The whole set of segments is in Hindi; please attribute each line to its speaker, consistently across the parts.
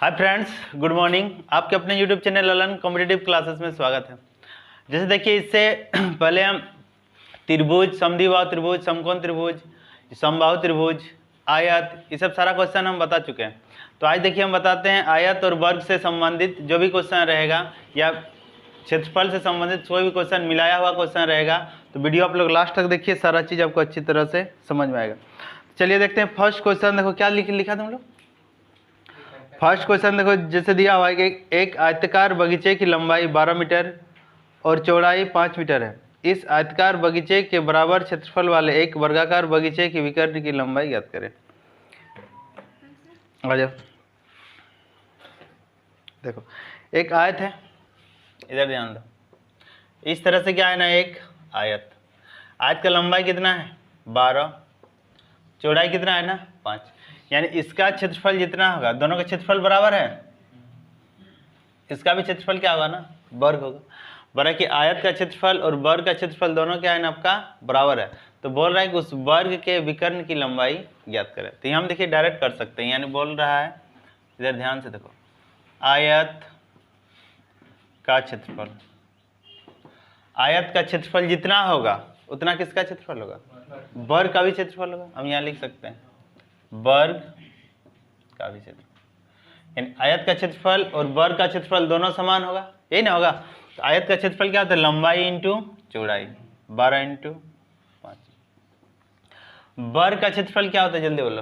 Speaker 1: Hi friends, good morning. आपके अपने YouTube channel Lalan competitive classes में स्वागत है। जैसे देखिए, इससे पहले हम त्रिभुज, समद्विबाहु त्रिभुज, समकोण त्रिभुज, समबाहु त्रिभुज, आयत, ये सब सारा क्वेश्चन हम बता चुके हैं। तो आज देखिए हम बताते हैं आयत और वर्ग से संबंधित जो भी क्वेश्चन रहेगा या क्षेत्रफल से संबंधित कोई भी क्वेश्चन, मिलाया हुआ क्वेश्चन रहेगा। तो वीडियो आप लोग लास्ट तक देखिए, सारा चीज़ आपको अच्छी तरह से समझ में आएगा। चलिए देखते हैं फर्स्ट क्वेश्चन। देखो क्या लिखा तुम लोग। फर्स्ट क्वेश्चन देखो, जैसे दिया हुआ है कि एक आयताकार बगीचे की लंबाई 12 मीटर और चौड़ाई 5 मीटर है। इस आयताकार बगीचे के बराबर क्षेत्रफल वाले एक वर्गाकार बगीचे की विकर्ण की लंबाई ज्ञात करें। आ जाओ, देखो एक आयत है, इधर ध्यान दो। इस तरह से क्या है ना, एक आयत। आयत का लंबाई कितना है 12, चौड़ाई कितना है ना 5, यानी इसका क्षेत्रफल जितना होगा, दोनों का क्षेत्रफल बराबर है, इसका भी क्षेत्रफल क्या होगा ना, वर्ग होगा। बड़ा कि आयत का क्षेत्रफल और वर्ग का क्षेत्रफल दोनों क्या है ना आपका बराबर है। तो बोल रहा है कि उस वर्ग के विकर्ण की लंबाई ज्ञात करें। तो हम देखिए डायरेक्ट कर सकते हैं, यानी बोल रहा है, इधर ध्यान से देखो, आयत का क्षेत्रफल, आयत का क्षेत्रफल जितना होगा उतना किसका क्षेत्रफल होगा, वर्ग का भी क्षेत्रफल होगा। हम यहाँ लिख सकते हैं वर्ग का भी क्षेत्रफल, यानी आयत का क्षेत्रफल और वर्ग का क्षेत्रफल दोनों समान होगा, यही ना होगा। तो आयत का क्षेत्रफल क्या होता है, लंबाई इंटू चौड़ाई, 12 इंटू 5। वर्ग का क्षेत्रफल क्या होता है, जल्दी बोलो,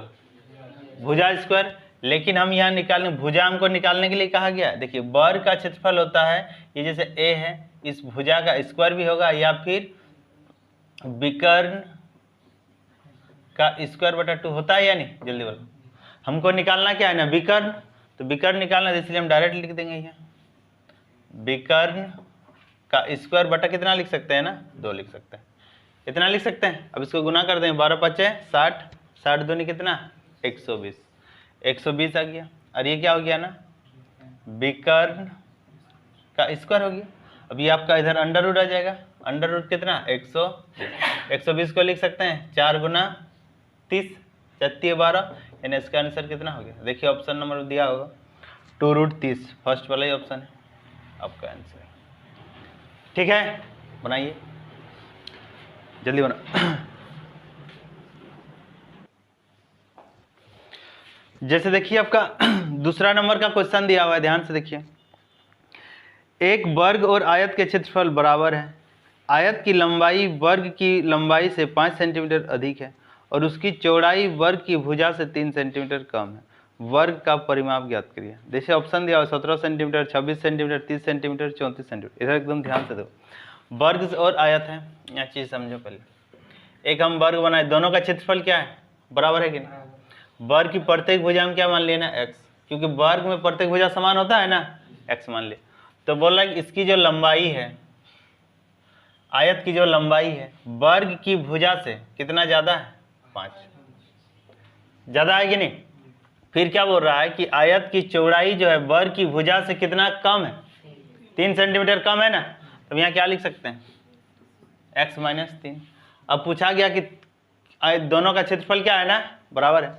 Speaker 1: भुजा स्क्वायर। लेकिन हम यहाँ निकालने, भुजा हमको निकालने के लिए कहा गया है। देखिए वर्ग का क्षेत्रफल होता है, ये जैसे ए है, इस भुजा का स्क्वायर भी होगा, या फिर विकर्ण का स्क्वायर बटा 2 होता है या नहीं, जल्दी बोलो। हमको निकालना क्या है ना, विकर्ण। तो विकर्ण निकालना, इसलिए हम डायरेक्ट लिख देंगे यहाँ विकर्ण का स्क्वायर बटा कितना लिख सकते हैं ना, 2 लिख सकते हैं, इतना लिख सकते हैं। अब इसको गुना कर देंगे, 12 5 60, 60 दूनी कितना 120, 120 आ गया। और ये क्या हो गया ना, विकर्ण का स्क्वायर हो गया। अब ये आपका इधर अंडर रूट आ जाएगा, अंडर रूट कितना 120 को लिख सकते हैं 4 गुना 30, 12, यानी इसका आंसर कितना हो गया। देखिए ऑप्शन नंबर दिया होगा 2√30, फर्स्ट वाला ही ऑप्शन है आपका आंसर। ठीक है, बनाइए जल्दी बना। जैसे देखिए आपका दूसरा नंबर का क्वेश्चन दिया हुआ है, ध्यान से देखिए। एक वर्ग और आयत के क्षेत्रफल बराबर है। आयत की लंबाई वर्ग की लंबाई से 5 सेंटीमीटर अधिक है और उसकी चौड़ाई वर्ग की भुजा से 3 सेंटीमीटर कम है। वर्ग का परिमाप ज्ञात करिए। जैसे ऑप्शन दिया हुआ 17 सेंटीमीटर, 26 सेंटीमीटर, 30 सेंटीमीटर, 34 सेंटीमीटर। इधर एकदम ध्यान से दो, वर्ग और आयत है, यह चीज़ समझो पहले। एक हम वर्ग बनाए, दोनों का क्षेत्रफल क्या है, बराबर है कि नहीं। वर्ग की प्रत्येक भुजा हम क्या मान लेना, एक्स, क्योंकि वर्ग में प्रत्येक भुजा समान होता है ना, एक्स मान ले। तो बोल रहा है इसकी जो लंबाई है, आयत की जो लंबाई है वर्ग की भुजा से कितना ज़्यादा है, 5 ज़्यादा है कि नहीं। फिर क्या बोल रहा है कि आयत की चौड़ाई जो है वर्ग की भुजा से कितना कम है, 3 सेंटीमीटर कम है ना। तो यहाँ क्या लिख सकते हैं, x - 3। अब पूछा गया कि दोनों का क्षेत्रफल क्या है ना, बराबर है,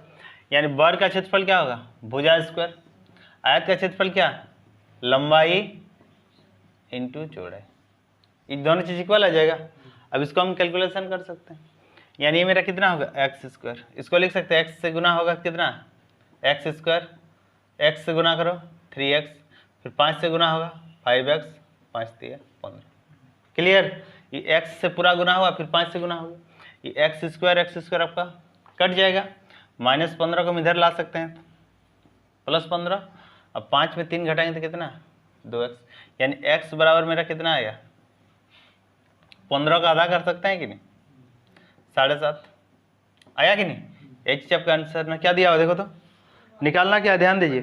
Speaker 1: यानी वर्ग का क्षेत्रफल क्या होगा, भुजा स्क्वायर। आयत का क्षेत्रफल क्या है, लंबाई इंटू चौड़ाई, ये दोनों चीज़ इक्वल आ जाएगा। अब इसको हम कैलकुलेशन कर सकते हैं, यानी ये मेरा कितना होगा एक्स स्क्वायर। इसको लिख सकते हैं एक्स से गुना होगा कितना, एक्स स्क्वायर, एक्स से गुना करो 3x, फिर 5 से गुना होगा 5x, 5 3 15। क्लियर, ये x से पूरा गुना हुआ, फिर 5 से गुना होगा, ये एक्स स्क्वायर आपका कट जाएगा। -15 को हम इधर ला सकते हैं, +15। अब 5 में 3 घटाएंगे तो कितना 2x, यानी x बराबर मेरा कितना आया, 15 का आधा कर सकते हैं कि नहीं, 7.5 आया कि नहीं। एक चीज आपका आंसर में क्या दिया हुआ देखो, तो निकालना क्या, ध्यान दीजिए,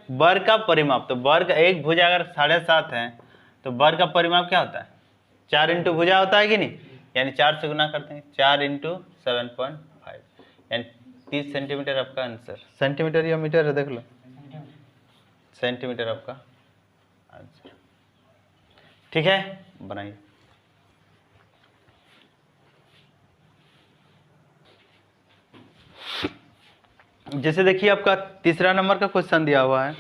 Speaker 1: वर्ग का परिमाप। तो वर्ग एक भुजा अगर 7.5 है तो वर्ग का परिमाप क्या होता है, 4 इंटू भुजा होता है कि नहीं, यानी 4 से गुना करते हैं, 4 इंटू 7.5, यानी 30 सेंटीमीटर आपका आंसर। सेंटीमीटर या मीटर है देख लो, सेंटीमीटर आपका आंसर। ठीक है, बनाइए। जैसे देखिए आपका तीसरा नंबर का क्वेश्चन दिया हुआ है,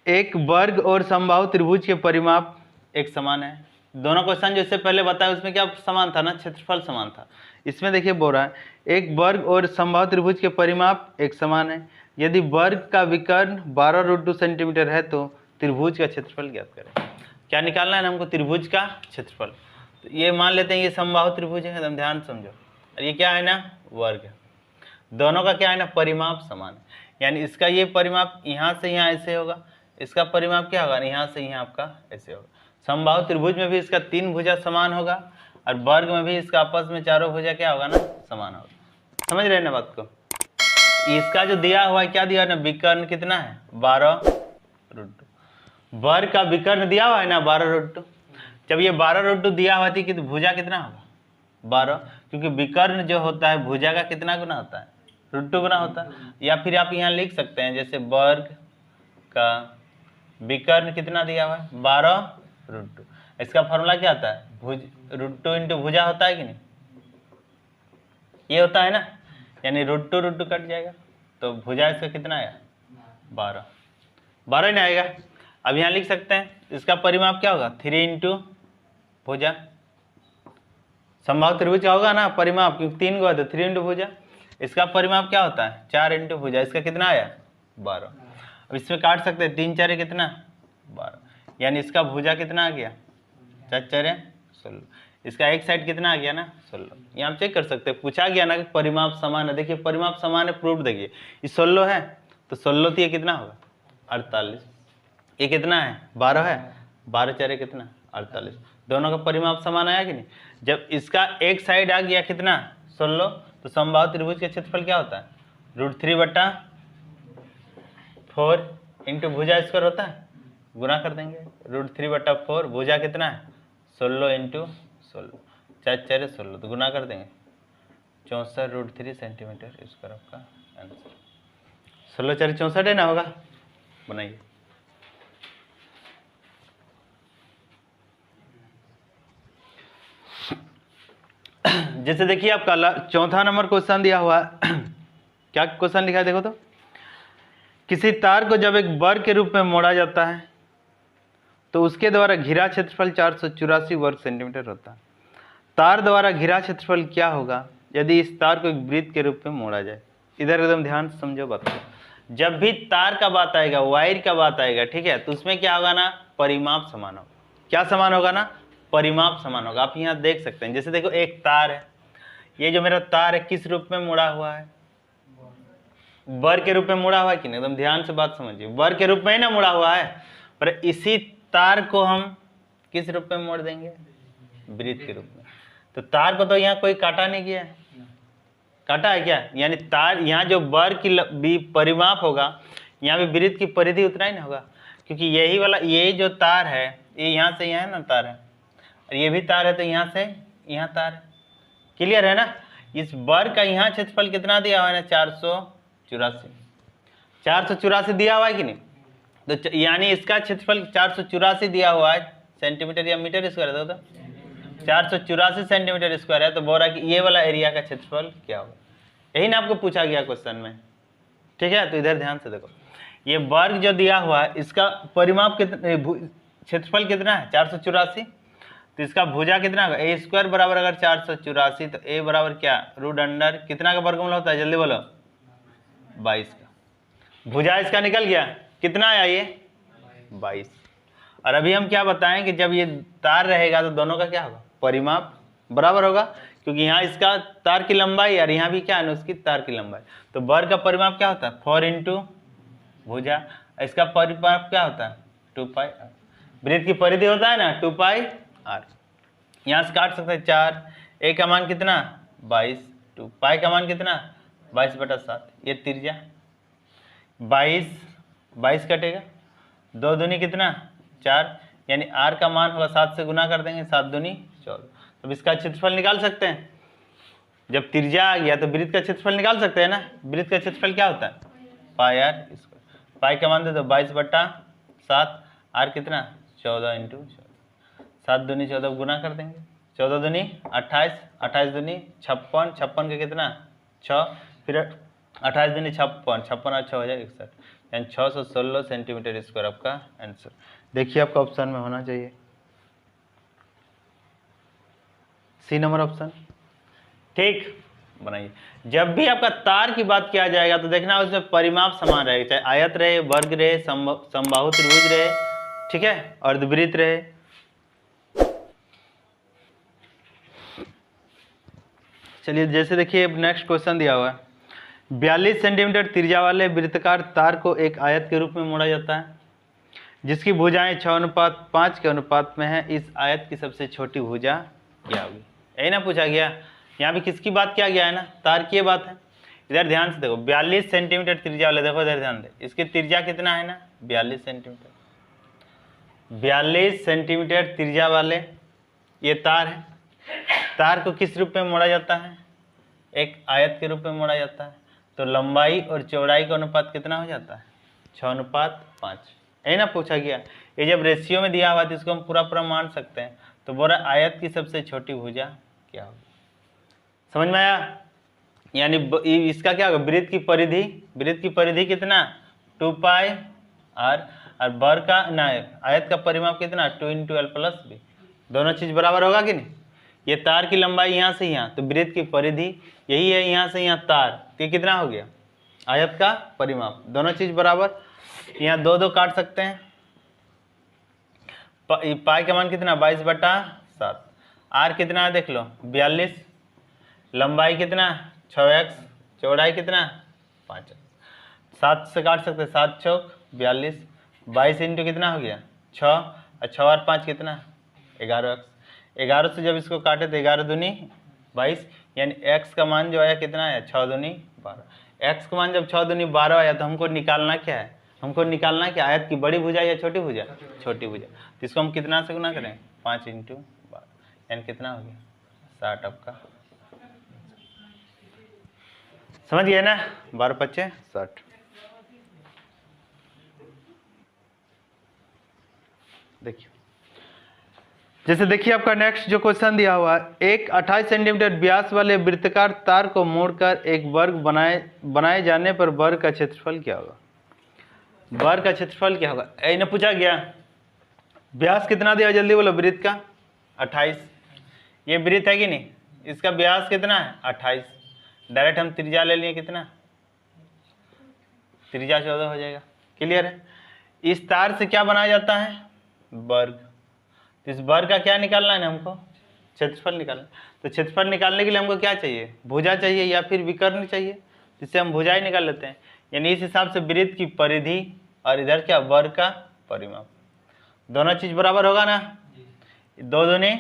Speaker 1: एक वर्ग और समबाहु त्रिभुज के परिमाप एक समान है। दोनों क्वेश्चन जो इससे पहले बताया उसमें क्या समान था ना, क्षेत्रफल समान था। इसमें देखिए बोल रहा है एक वर्ग और समबाहु त्रिभुज के परिमाप एक समान है। यदि वर्ग का विकर्ण 12√2 सेंटीमीटर है तो त्रिभुज का क्षेत्रफल ज्ञात करें। क्या निकालना है ना हमको, त्रिभुज का क्षेत्रफल। तो ये मान लेते हैं ये समबाहु त्रिभुज है, एकदम ध्यान समझो। और ये क्या है ना, वर्ग है। दोनों का क्या है ना, परिमाप समान है। यानी इसका ये परिमाप यहाँ से यहाँ ऐसे होगा, इसका परिमाप क्या होगा, यहाँ से यहाँ आपका ऐसे होगा। समबाहु त्रिभुज में भी इसका 3 भुजा समान होगा और वर्ग में भी इसका आपस में चारों भुजा क्या होगा ना, समान होगा। समझ रहे हैं ना बात को। इसका जो दिया हुआ है क्या दिया है ना, विकर्ण कितना है 12√2। वर्ग का विकर्ण दिया हुआ है ना 12√2। जब ये 12√2 दिया हुआ थी कि तो भुजा कितना होगा 12, क्योंकि विकर्ण जो होता है भुजा का कितना गुना होता है, √2 गुना होता है। या फिर आप यहाँ लिख सकते हैं जैसे वर्ग का विकर्ण कितना दिया हुआ है 12√2। इसका फॉर्मूला क्या आता है, √2 इंटू भुजा होता है कि नहीं, ये होता है ना। यानी √2 कट जाएगा तो भुजा इसका कितना आया 12 नहीं आएगा। अब यहाँ लिख सकते हैं इसका परिमाप क्या होगा 3 इंटू भुजा। समबाहु त्रिभुज का होगा ना परिमाप, क्योंकि 3 को है तो 3 इंटू भुजा। इसका परिमाप क्या होता है 4 इंटू भुजा। इसका कितना आया 12। अब इसमें काट सकते हैं 3 4 कितना 12, यानी इसका भुजा कितना आ गया 4 4 16। इसका एक साइड कितना आ गया ना 16। ये आप चेक कर सकते हैं, पूछा गया ना कि परिमाप समान है। देखिए परिमाप समान है, प्रूफ देखिए। ये 16 है तो 16 तो ये कितना होगा 48। ये कितना है 12 है, 12 4 कितना 48। दोनों का परिमाप समान आया कि नहीं। जब इसका एक साइड आ गया कितना 16, तो समबाहु त्रिभुज का क्षेत्रफल क्या होता है √3/4 इंटू भुजा स्क्वायर होता है, गुना कर देंगे। √3/4 भुजा कितना है 16 इंटू 16, 4 4 16 तो गुना कर देंगे 64√3 सेंटीमीटर स्क्वायर आपका आंसर। 16 4 64 है ना, होगा, बनाइए। जैसे देखिए आपका चौथा नंबर क्वेश्चन दिया हुआ है। क्या क्वेश्चन लिखा है देखो तो, किसी तार को जब एक वर्ग के रूप में मोड़ा जाता है तो उसके द्वारा घिरा क्षेत्रफल 484 वर्ग सेंटीमीटर होता है। तार द्वारा घिरा क्षेत्रफल क्या होगा यदि इस तार को एक वृत्त के रूप में मोड़ा जाए। इधर एकदम ध्यान से समझो बात को। जब भी तार का बात आएगा, वायर का बात आएगा, ठीक है, तो उसमें क्या होगा ना, परिमाप समान होगा। क्या समान होगा ना, परिमाप समान होगा। आप यहाँ देख सकते हैं, जैसे देखो एक तार है, ये जो मेरा तार है किस रूप में मुड़ा हुआ है, वर्ग के रूप में मुड़ा हुआ है कि नहीं। एकदम ध्यान से बात समझिए, वर्ग के रूप में ही ना मुड़ा हुआ है, पर इसी तार को हम किस रूप में मोड़ देंगे, वृत्त के रूप में। तो तार को तो यहाँ कोई काटा नहीं किया है, काटा है क्या, यानी तार यहाँ जो वर्ग की परिमाप होगा, यहाँ भी वृत्त की परिधि उतना ही ना होगा, क्योंकि यही वाला ये जो तार है ये यहाँ से यहाँ है ना तार है, और ये भी तार है तो यहाँ से यहाँ तार है। क्लियर है ना। इस वर्ग का यहाँ क्षेत्रफल कितना दिया हुआ है ना 484 दिया हुआ है कि नहीं। तो यानी इसका क्षेत्रफल 484 दिया हुआ है, सेंटीमीटर या मीटर स्क्वायर है, तो 484 सेंटीमीटर स्क्वायर है। तो बोल रहा है कि ये वाला एरिया का क्षेत्रफल क्या होगा, यही ना आपको पूछा गया क्वेश्चन में, ठीक है। तो इधर ध्यान से देखो, ये वर्ग जो दिया हुआ है इसका परिमाप कितना, क्षेत्रफल कितना है 484, तो इसका भुजा कितना होगा ए स्क्वायर बराबर अगर 484, तो ए बराबर क्या √अंडर कितना का वर्गमूल होता है, जल्दी बोलो 22 का। भुजा इसका निकल गया, कितना आया ये 22। और अभी हम क्या बताएं कि जब ये तार रहेगा तो दोनों का क्या होगा, परिमाप बराबर होगा, क्योंकि यहाँ इसका तार की लंबाई और यहाँ भी क्या है ना उसकी तार की लंबाई। तो वर्ग का परिमाप क्या होता है 4 इंटू भुजा, इसका परिमाप क्या होता है 2πr। वृत्त की परिधि होता है ना 2πr। यहाँ से काट सकते हैं 4, ए का मान कितना 22, 2 पाई का मान कितना 22/7, ये त्रिज्या 22 कटेगा, 2 दूनी कितना 4, यानी आर का मान होगा 7 से गुना कर देंगे, 7 दूनी 14। तो इसका क्षेत्रफल निकाल सकते हैं। जब त्रिज्या आ गया तो वृत्त का क्षेत्रफल निकाल सकते हैं ना। वृत्त का क्षेत्रफल क्या होता है πr स्क्वायर, पाई का मान दे दो 22/7, आर कितना 14 इंटू 7 दूनी 14 गुना कर देंगे, 14 दूनी 28, 28 दूनी 56, 56 का कितना 6, फिर 28 दूनी 56, 56 और 6 हो जाए 61। यानी 616 सेंटीमीटर स्क्वायर आपका आंसर। देखिए आपका ऑप्शन में होना चाहिए सी नंबर ऑप्शन। ठीक, बनाइए। जब भी आपका तार की बात किया जाएगा तो देखना उसमें परिमाप समान रहेगा, चाहे आयत रहे, वर्ग रहे, समबाहु त्रिभुज रहे, ठीक है, अर्धवृत्त रहे। चलिए जैसे देखिए नेक्स्ट क्वेश्चन दिया हुआ है, 42 सेंटीमीटर त्रिज्या वाले वृत्ताकार तार को एक आयत के रूप में मोड़ा जाता है जिसकी भुजाएं 6:5 के अनुपात में है। इस आयत की सबसे छोटी भुजा क्या होगी? यही ना पूछा गया, यहाँ भी किसकी बात किया गया है ना, तार की बात है। इधर ध्यान से देखो, 42 सेंटीमीटर त्रिज्या वाले, देखो इधर ध्यान दे, इसकी त्रिज्या कितना है ना, 42 सेंटीमीटर। 42 सेंटीमीटर त्रिज्या वाले ये तार है। तार को किस रूप में मोड़ा जाता है? एक आयत के रूप में मोड़ा जाता है। तो लंबाई और चौड़ाई का अनुपात कितना हो जाता है? 6:5। यही ना पूछा गया। ये जब रेशियो में दिया हुआ है तो इसको हम पूरा पूरा मान सकते हैं। तो बोला आयत की सबसे छोटी भुजा क्या होगी? समझ में आया? यानी इसका क्या होगा, वृत्त की परिधि, वृत्त की परिधि कितना 2πr, और वर्ग का ना आयत का परिमाप कितना 2 × l + b। दोनों चीज बराबर होगा कि नहीं? ये तार की लंबाई यहाँ से यहाँ, तो वृत्त की परिधि यही है, यहाँ से यहाँ तार, तो ये कितना हो गया आयत का परिमाप। दोनों चीज बराबर, यहाँ 2 काट सकते हैं। पाई का मान कितना 22/7। आर कितना है देख लो 42, लंबाई कितना 6x, चौड़ाई कितना 5। 7 से काट सकते हैं, 7 चौक 42, 22 इंटू कितना हो गया 6, और 6 और 5 कितना 11x। 11 से जब इसको काटे तो 11 दूनी 22, यानी x का मान जो आया कितना है 6 दूनी 12। x का मान जब 6 दूनी 12 आया तो हमको निकालना क्या है? हमको निकालना क्या, आयत की बड़ी भुजा या छोटी भुजा? छोटी भुजा। तो इसको हम कितना से गुना करें 5 × 12, यानी कितना हो गया 60 आपका। समझ गए ना? 12×5 = 60। देखिए जैसे देखिए आपका नेक्स्ट जो क्वेश्चन दिया हुआ है, एक 28 सेंटीमीटर व्यास वाले वृत्ताकार तार को मोड़कर एक वर्ग बनाए जाने पर वर्ग का क्षेत्रफल क्या होगा? वर्ग का क्षेत्रफल क्या होगा? यही ना पूछा गया। व्यास कितना दिया जल्दी बोलो, वृत्त का 28। ये वृत्त है कि नहीं, इसका व्यास कितना है 28। डायरेक्ट हम त्रिज्या ले लिए, कितना त्रिज्या 14 हो जाएगा। क्लियर है? इस तार से क्या बनाया जाता है? वर्ग। तो इस वर्ग का क्या निकालना है हमको? क्षेत्रफल निकालना। तो क्षेत्रफल निकालने के लिए हमको क्या चाहिए? भुजा चाहिए या फिर विकर्ण चाहिए, जिससे हम भुजाएं निकाल लेते हैं। यानी इस हिसाब से वृत्त की परिधि और इधर क्या वर्ग का परिमाप, दोनों चीज बराबर होगा ना। 2 दूनी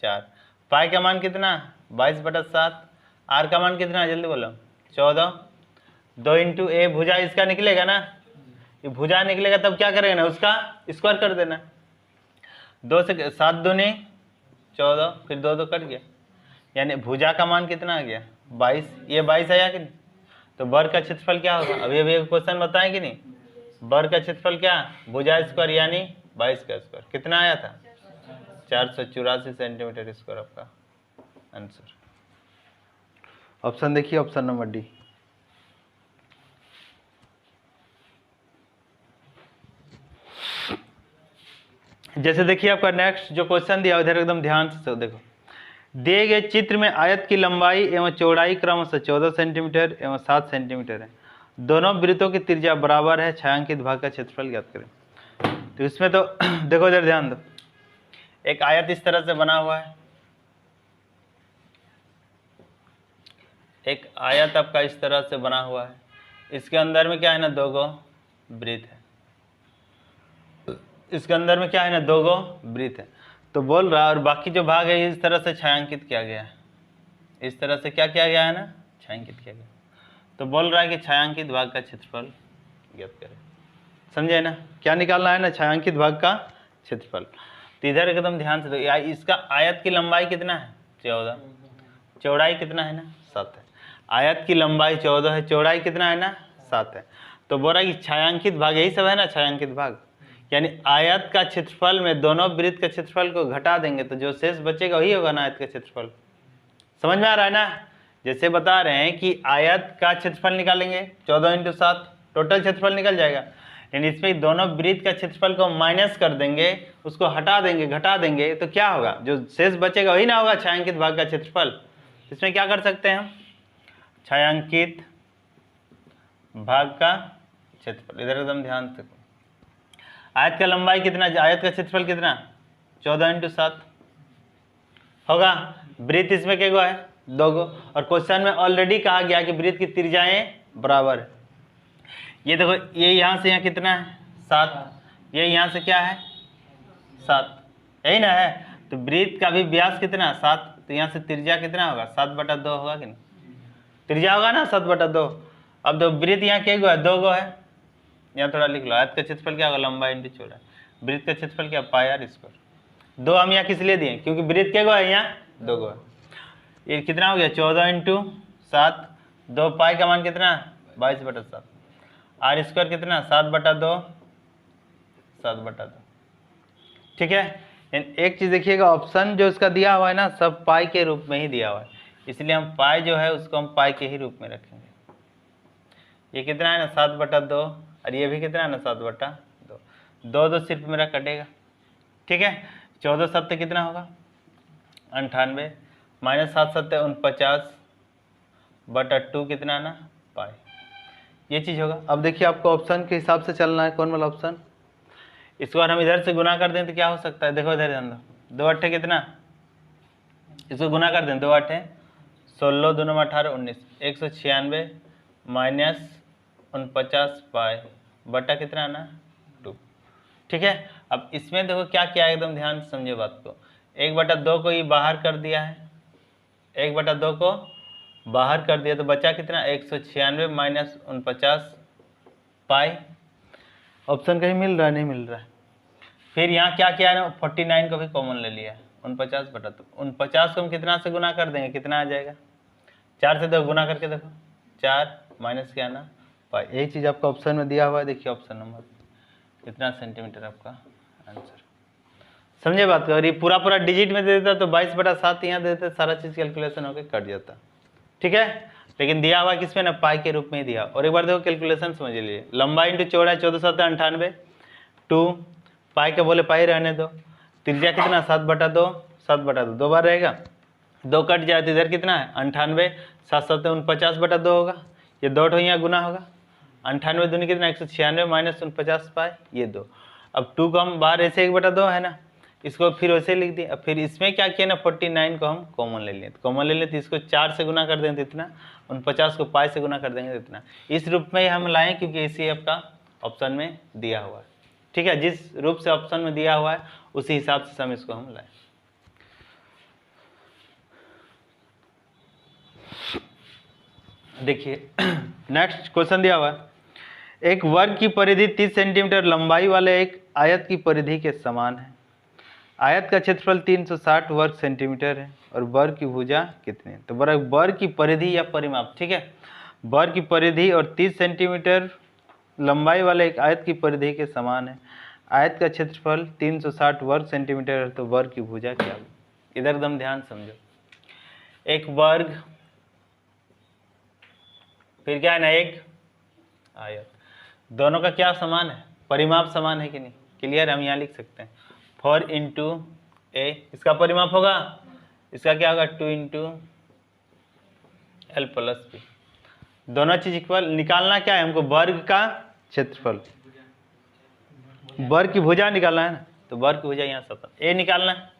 Speaker 1: 4। पाई का मान कितना 22/7। आर का मान कितना जल्दी बोलो 14। 2 × a भुजा इसका निकलेगा ना, ये भुजा निकलेगा तब क्या करेगा ना, उसका स्क्वायर कर देना। 2 से 7 दूनी 14, फिर 2 कट गया, यानी भुजा का मान कितना आ गया 22। ये 22 आया कि नहीं? तो वर्ग का क्षेत्रफल क्या होगा? अभी अभी क्वेश्चन बताएं कि नहीं, वर्ग का क्षेत्रफल क्या, भुजा स्क्वायर यानी 22 का स्क्वायर। कितना आया था 484 सेंटीमीटर स्क्वायर आपका आंसर। ऑप्शन देखिए, ऑप्शन नंबर डी। जैसे देखिए आपका नेक्स्ट जो क्वेश्चन दिया उधर एकदम ध्यान से देखो। दिए गए चित्र में आयत की लंबाई एवं चौड़ाई क्रमशः 14 सेंटीमीटर एवं 7 सेंटीमीटर है। दोनों वृत्तों की त्रिज्या बराबर है, छायांकित भाग का क्षेत्रफल ज्ञात करें। तो इसमें तो देखो इधर ध्यान दो, एक आयत इस तरह से बना हुआ है, एक आयत आपका इस तरह से बना हुआ है। इसके अंदर में क्या है ना 2 गो वृत्त है, इसके अंदर में क्या है ना 2 गो वृत्त है। तो बोल रहा है, और बाकी जो भाग है इस तरह से छायांकित किया गया है, इस तरह से क्या किया गया है ना, छायांकित किया गया। तो बोल रहा है कि छायांकित भाग का क्षेत्रफल ज्ञात करें। समझे ना, क्या निकालना है ना, छायांकित भाग का क्षेत्रफल। तो इधर एकदम ध्यान से देखो, इसका आयत की लंबाई कितना है 14, चौड़ाई कितना है ना 7 है। आयत की लंबाई 14 है, चौड़ाई कितना है ना 7 है। तो बोल रहा है कि छायांकित भाग यही सब है ना, छायांकित भाग यानी आयत का क्षेत्रफल में दोनों वृत्त के क्षेत्रफल को घटा देंगे तो जो शेष बचेगा वही होगा ना आयत का क्षेत्रफल। समझ में आ रहा है ना? जैसे बता रहे हैं कि आयत का क्षेत्रफल निकालेंगे 14 × 7 टोटल क्षेत्रफल निकल जाएगा। लेकिन इसमें दोनों वृत्त का क्षेत्रफल को माइनस कर देंगे, उसको हटा देंगे, घटा देंगे, तो क्या होगा, जो शेष बचेगा वही ना होगा छायांकित भाग का क्षेत्रफल। इसमें क्या कर सकते हैं हम, छायांकित भाग का क्षेत्रफल, इधर एकदम ध्यान से। आयत का लंबाई कितना, आयत का क्षेत्रफल कितना, 14 × 7 होगा। वृत्त इसमें क्या गो है, 2 गो, और क्वेश्चन में ऑलरेडी कहा गया कि वृत्त की त्रिज्याएं बराबर है। ये देखो, ये यहाँ से यहाँ कितना है, 7, ये यहाँ से क्या है, 7, यही ना है। तो वृत्त का भी व्यास कितना, 7, तो यहाँ से त्रिज्या कितना होगा, 7/2 होगा कि नहीं, त्रिज्या होगा ना 7/2। अब दो वृत्त यहाँ क्या गो है, 2 गो है, यहाँ थोड़ा लिख लो। आयत का क्षेत्रफल क्या होगा, लंबाई इंटू चौड़ाई। वृत्त का क्षेत्रफल क्या, πr²। 2 हम यहाँ किस लिए दिए, क्योंकि वृत्त क्या गो है, यहाँ 2 गो है। ये कितना हो गया, 14 × 7, 2 पाई का मान कितना, 22/7, r² कितना, 7/2, 7/2। ठीक है। एक चीज देखिएगा, ऑप्शन जो इसका दिया हुआ है ना, सब पाई के रूप में ही दिया हुआ है, इसलिए हम पाई जो है उसको हम पाई के ही रूप में रखेंगे। ये कितना है ना, 7/2, और ये भी कितना है ना, 7/2। 2 सिर्फ मेरा कटेगा। ठीक है। 14 7 कितना होगा, 98, -7 7 49/2 कितना है ना, पाई। ये चीज़ होगा। अब देखिए आपको ऑप्शन के हिसाब से चलना है, कौन वाला ऑप्शन। इसको अगर हम इधर से गुना कर दें तो क्या हो सकता है, देखो इधर ध्यान दो, 2 8 कितना, इसको गुना कर दें, 2 8 16, 2 9 18 19, 196 -49 पाई बटा कितना है ना, 2। ठीक है। अब इसमें देखो क्या किया है, एकदम ध्यान से समझिए बात को। 1/2 को ये बाहर कर दिया है, 1/2 को बाहर कर दिया, तो बचा कितना, 196 -49 पाई। ऑप्शन कहीं मिल रहा है, नहीं मिल रहा है। फिर यहाँ क्या किया है ना, 49 को भी कॉमन ले लिया है, 49/2। 49 को हम कितना से गुना कर देंगे, कितना आ जाएगा, 4 से देखो, गुना करके देखो, 4 माइनस क्या ना, पाई। यही चीज़ आपका ऑप्शन में दिया हुआ है। देखिए ऑप्शन नंबर कितना सेंटीमीटर आपका आंसर। समझे बात को। अगर ये पूरा डिजिट में दे देता तो 22/7 यहाँ दे देते, सारा चीज़ कैलकुलेशन होकर कट जाता। ठीक है। लेकिन दिया हुआ किसमें ना, पाई के रूप में ही दिया। और एक बार देखो कैलकुलेशन समझ लीजिए, लंबाई इंटू चौड़ाई 14 7 98, 2 पाई के बोले पाई रहने दो, त्रिज्या कितना, 7/2, 7/2 2 बार रहेगा, 2 कट जाए तो इधर कितना है, 98, 7 7 49/2 होगा, ये 2 यहाँ गुना होगा, 98 दूनी कितना, 196 -49 पाई, ये 2। अब 2 को हम बाहर ऐसे 1/2 है ना, इसको फिर वैसे लिख दिए। अब फिर इसमें क्या किया ना, 49 को हम कॉमन ले लिए, तो कॉमन ले लेते, इसको 4 से गुना कर देंगे तो इतना, 49 को पाई से गुना कर देंगे तो इतना। इस रूप में हम लाएं, क्योंकि इसी आपका ऑप्शन में दिया हुआ है। ठीक है। जिस रूप से ऑप्शन में दिया हुआ है उसी हिसाब से हम इसको हम लाएं। देखिए नेक्स्ट क्वेश्चन दिया हुआ है, एक वर्ग की परिधि 30 सेंटीमीटर लंबाई वाले एक आयत की परिधि के समान है। आयत का क्षेत्रफल 360 वर्ग सेंटीमीटर है और वर्ग की भुजा कितनी है। तो वर्ग की परिधि या परिमाप, ठीक है, वर्ग की परिधि और 30 सेंटीमीटर लंबाई वाले एक आयत की परिधि के समान है। आयत का क्षेत्रफल 360 वर्ग सेंटीमीटर है, तो वर्ग की भुजा क्या है। इधर एकदम ध्यान समझो, एक वर्ग, फिर क्या है ना, एक आयत, दोनों का क्या समान है, परिमाप समान है कि नहीं। क्लियर, हम यहाँ लिख सकते हैं 4 × a, इसका परिमाप होगा, इसका क्या होगा 2 × l + b, दोनों चीज इक्वल। निकालना क्या है हमको, वर्ग का क्षेत्रफल, वर्ग की भुजा निकालना है ना, तो वर्ग की भुजा यहाँ 7 a निकालना है।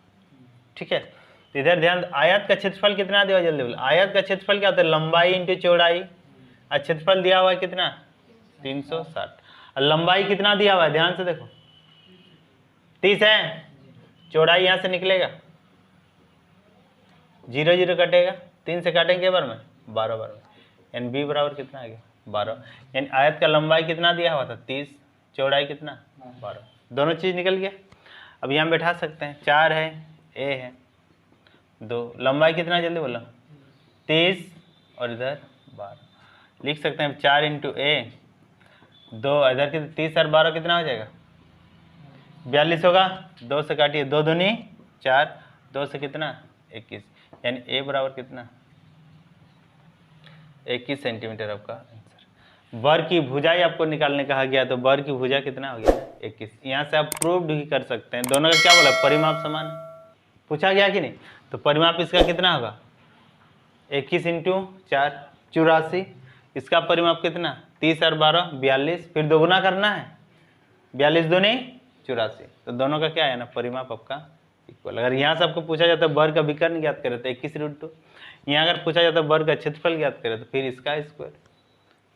Speaker 1: ठीक है। तो इधर ध्यान, आयत का क्षेत्रफल कितना दिया, जल्दी बोलो। आयत का क्षेत्रफल क्या होता है, लंबाई इंटू चौड़ाई, और क्षेत्रफल दिया हुआ है कितना, 360, और लंबाई कितना दिया हुआ है, ध्यान से देखो 30 है, चौड़ाई यहाँ से निकलेगा 0 0 कटेगा, 3 से काटेंगे बार में 12 बार में, यानी b बराबर कितना आ गया 12। यानी आयत का लंबाई कितना दिया हुआ था 30, चौड़ाई कितना 12, दोनों चीज़ निकल गया। अब यहाँ बैठा सकते हैं, 4 है, a है 2, लंबाई कितना जल्दी बोलो 30 और इधर 12, लिख सकते हैं 4 × a, 2 इधर के 30 और 12 कितना हो जाएगा 42 होगा, 2 से काटिए, 2 दूनी 4, 2 से कितना 21, यानी a बराबर कितना 21 सेंटीमीटर आपका आंसर। वर्ग की भुजाई आपको निकालने कहा गया, तो वर्ग की भुजा कितना हो गया 21। यहाँ से आप प्रूव भी कर सकते हैं, दोनों का क्या बोला, परिमाप समान है, पूछा गया कि नहीं। तो परिमाप इसका कितना होगा 21 इंटू 4 84, इसका परिमाप कितना 30 और 12 42, फिर दोगुना करना है 42 दूनी 84, तो दोनों का क्या है ना परिमाप आपका इक्वल। अगर यहाँ से आपको पूछा जाता है वर्ग का विकर्ण ज्ञात करे तो 21√2, यहाँ अगर पूछा जाता है वर्ग का क्षेत्रफल ज्ञात करे तो फिर इसका स्क्वायर।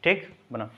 Speaker 1: ठीक, बनाओ।